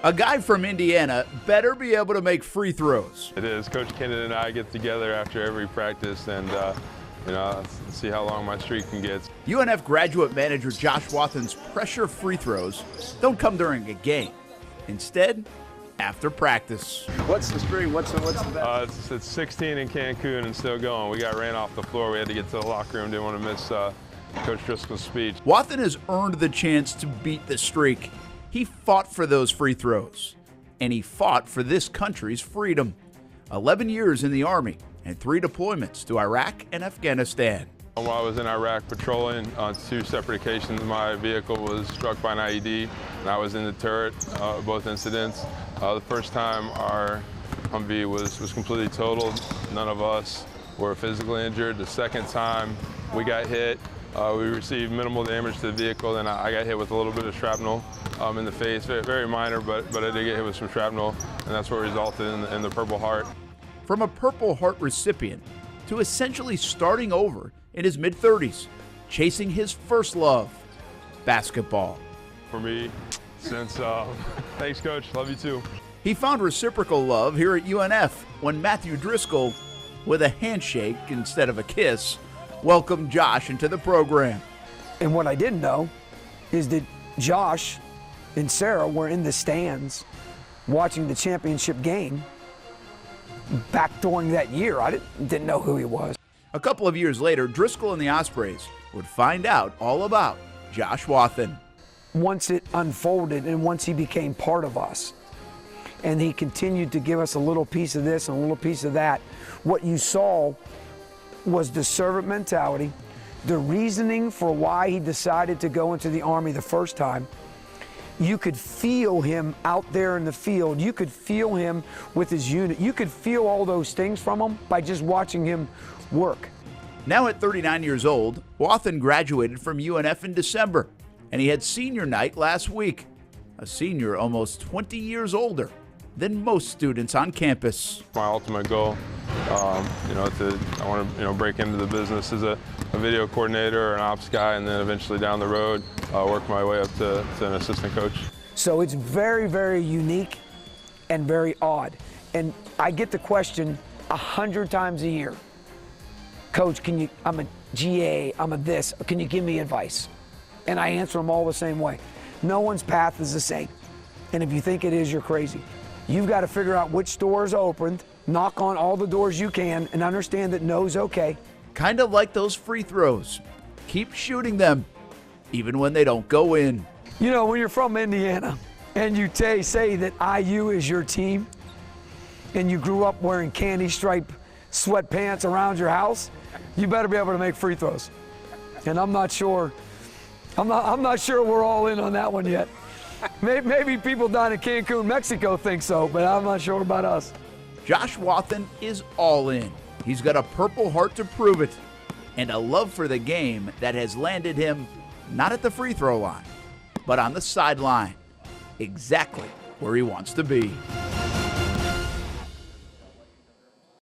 A guy from Indiana better be able to make free throws. It is. Coach Kennedy and I get together after every practice and, see how long my streak can get. UNF graduate manager Josh Wathen's pressure free throws don't come during a game. Instead, after practice. What's the streak? What's the best? It's 16 in Cancun and still going. We got ran off the floor. We had to get to the locker room. Didn't want to miss Coach Driscoll's speech. Wathen has earned the chance to beat the streak. He fought for those free throws, and he fought for this country's freedom. 11 years in the Army and 3 deployments to Iraq and Afghanistan. While I was in Iraq patrolling on 2 separate occasions, my vehicle was struck by an IED, and I was in the turret, both incidents. The first time our Humvee was completely totaled. None of us were physically injured. The second time we got hit, we received minimal damage to the vehicle, and I got hit with a little bit of shrapnel in the face. Very, very minor, but I did get hit with some shrapnel, and that's what resulted in the Purple Heart. From a Purple Heart recipient to essentially starting over in his mid-30s, chasing his first love, basketball. For me, since, thanks Coach, love you too. He found reciprocal love here at UNF when Matthew Driscoll, with a handshake instead of a kiss, welcomed Josh into the program. And what I didn't know is that Josh and Sarah were in the stands watching the championship game back during that year. I didn't know who he was. A couple of years later, Driscoll and the Ospreys would find out all about Josh Wathen. Once it unfolded and once he became part of us, and he continued to give us a little piece of this and a little piece of that, what you saw was the servant mentality, the reasoning for why he decided to go into the Army the first time. You could feel him out there in the field. You could feel him with his unit. You could feel all those things from him by just watching him work. Now at 39 years old, Wathen graduated from UNF in December, and he had senior night last week. A senior almost 20 years older than most students on campus. My ultimate goal, I want to break into the business as a video coordinator or an ops guy, and then eventually down the road work my way up to an assistant coach. So it's very, very unique and very odd. And I get the question 100 times a year. Coach, I'm a GA, I'm a this, can you give me advice? And I answer them all the same way. No one's path is the same. And if you think it is, you're crazy. You've got to figure out which doors opened, knock on all the doors you can, and understand that no's okay. Kind of like those free throws. Keep shooting them, even when they don't go in. You know, when you're from Indiana and you say that IU is your team, and you grew up wearing candy stripe sweatpants around your house, you better be able to make free throws. And I'm not sure we're all in on that one yet. Maybe people down in Cancun, Mexico think so, but I'm not sure about us. Josh Wathen is all in. He's got a Purple Heart to prove it, and a love for the game that has landed him not at the free throw line, but on the sideline, exactly where he wants to be.